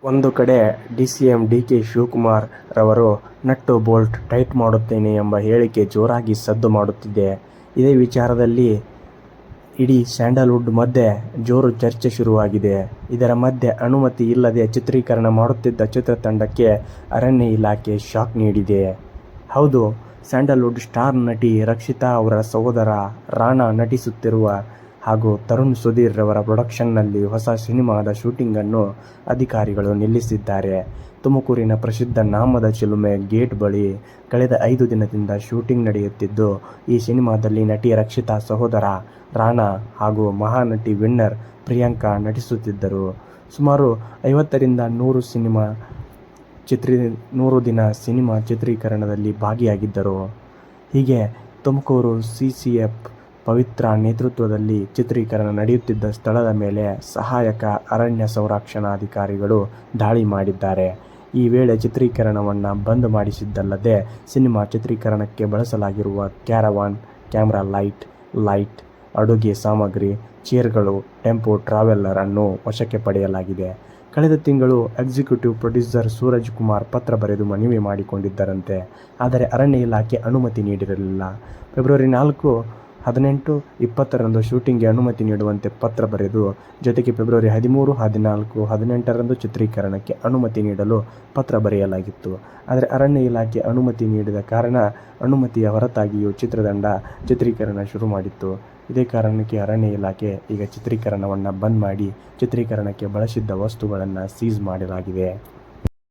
ಒಂದು ಕಡೆ DCM DK Shivakumar ರವರು ನಟ್ಟು ಬೋಲ್ಟ್ ಟೈಟ್ ಮಾಡುತ್ತೇನೆ ಎಂಬ ಹೇಳಿಕೆ ಜೋರಾಗಿ ಸದ್ದು ಮಾಡುತ್ತಿದೆ. ಇದೇ ವಿಚಾರದಲ್ಲಿ ಇಡೀ ಸ್ಯಾಂಡಲ್ವುಡ್ ಮಧ್ಯೆ ಜೋರು ಚರ್ಚೆ ಶುರುವಾಗಿದೆ. ಇದರ ಮಧ್ಯೆ ಅನುಮತಿ ಇಲ್ಲದೆ ಚಿತ್ರೀಕರಣ ಮಾಡುತ್ತಿದ್ದ ಚಿತ್ರತಂಡಕ್ಕೆ ಅರಣ್ಯ ಇಲಾಖೆ ಶಾಕ್ ನೀಡಿದೆ. ಹೌದು, ಸ್ಯಾಂಡಲ್ವುಡ್ ಸ್ಟಾರ್ ನಟಿ ರಕ್ಷಿತಾ ಅವರ ಸಹೋದರ ರಾಣಾ ನಟಿಸುತ್ತಿರುವ ಹಾಗೂ ತರುಣ್ ಸುಧೀರ್ ರವರ ಪ್ರೊಡಕ್ಷನ್ನಲ್ಲಿ ಹೊಸ ಸಿನಿಮಾದ ಶೂಟಿಂಗ್ ಅನ್ನು ಅಧಿಕಾರಿಗಳು ನಿಲ್ಲಿಸಿದ್ದಾರೆ. ತುಮಕೂರಿನ ಪ್ರಸಿದ್ಧ ನಾಮದ ಚಿಲುಮೆ ಗೇಟ್ ಬಳಿ ಕಳೆದ 5 ದಿನದಿಂದ ಶೂಟಿಂಗ್ ನಡೆಯುತ್ತಿದ್ದು, ಈ ಸಿನಿಮಾದಲ್ಲಿ ನಟಿ ರಕ್ಷಿತಾ ಸಹೋದರ ರಾಣಾ ಹಾಗೂ ಮಹಾನಟಿ ವಿನ್ನರ್ ಪ್ರಿಯಾಂಕಾ ನಟಿಸುತ್ತಿದ್ದರು. ಸುಮಾರು 50ರಿಂದ 100 ದಿನ ಸಿನಿಮಾ ಚಿತ್ರೀಕರಣದಲ್ಲಿ ಭಾಗಿಯಾಗಿದ್ದರು. ಹೀಗೆ ತುಮಕೂರು ಸಿಸಿಎಫ್ ಪವಿತ್ರ ನೇತೃತ್ವದಲ್ಲಿ ಚಿತ್ರೀಕರಣ ನಡೆಯುತ್ತಿದ್ದ ಸ್ಥಳದ ಮೇಲೆ ಸಹಾಯಕ ಅರಣ್ಯ ಸಂರಕ್ಷಣಾಧಿಕಾರಿಗಳು ದಾಳಿ ಮಾಡಿದ್ದಾರೆ. ಈ ವೇಳೆ ಚಿತ್ರೀಕರಣವನ್ನು ಬಂದ್ ಮಾಡಿಸಿದ್ದಲ್ಲದೆ, ಸಿನಿಮಾ ಚಿತ್ರೀಕರಣಕ್ಕೆ ಬಳಸಲಾಗಿರುವ ಕ್ಯಾರವಾನ್, ಕ್ಯಾಮೆರಾ ಲೈಟ್, ಅಡುಗೆ ಸಾಮಗ್ರಿ, ಚೇರ್ಗಳು, ಟೆಂಪೋ ಟ್ರಾವೆಲರ್ ಅನ್ನು ವಶಕ್ಕೆ ಪಡೆಯಲಾಗಿದೆ. ಕಳೆದ ತಿಂಗಳು ಎಕ್ಸಿಕ್ಯೂಟಿವ್ ಪ್ರೊಡ್ಯೂಸರ್ ಸೂರಜ್ ಕುಮಾರ್ ಪತ್ರ ಬರೆದು ಮನವಿ ಮಾಡಿಕೊಂಡಿದ್ದರಂತೆ. ಆದರೆ ಅರಣ್ಯ ಇಲಾಖೆ ಅನುಮತಿ ನೀಡಿರಲಿಲ್ಲ. ಫೆಬ್ರವರಿ 4, 18, 20ರಂದು ಶೂಟಿಂಗ್ಗೆ ಅನುಮತಿ ನೀಡುವಂತೆ ಪತ್ರ ಬರೆದು, ಜೊತೆಗೆ ಫೆಬ್ರವರಿ 13, 14, 18ರಂದು ಚಿತ್ರೀಕರಣಕ್ಕೆ ಅನುಮತಿ ನೀಡಲು ಪತ್ರ ಬರೆಯಲಾಗಿತ್ತು. ಆದರೆ ಅರಣ್ಯ ಇಲಾಖೆ ಅನುಮತಿ ನೀಡದ ಕಾರಣ ಅನುಮತಿಯ ಹೊರತಾಗಿಯೂ ಚಿತ್ರತಂಡ ಚಿತ್ರೀಕರಣ ಶುರು ಮಾಡಿತ್ತು. ಇದೇ ಕಾರಣಕ್ಕೆ ಅರಣ್ಯ ಇಲಾಖೆ ಈಗ ಚಿತ್ರೀಕರಣವನ್ನು ಬಂದ್ ಮಾಡಿ ಚಿತ್ರೀಕರಣಕ್ಕೆ ಬಳಸಿದ್ದ ವಸ್ತುಗಳನ್ನು ಸೀಸ್ ಮಾಡಲಾಗಿದೆ.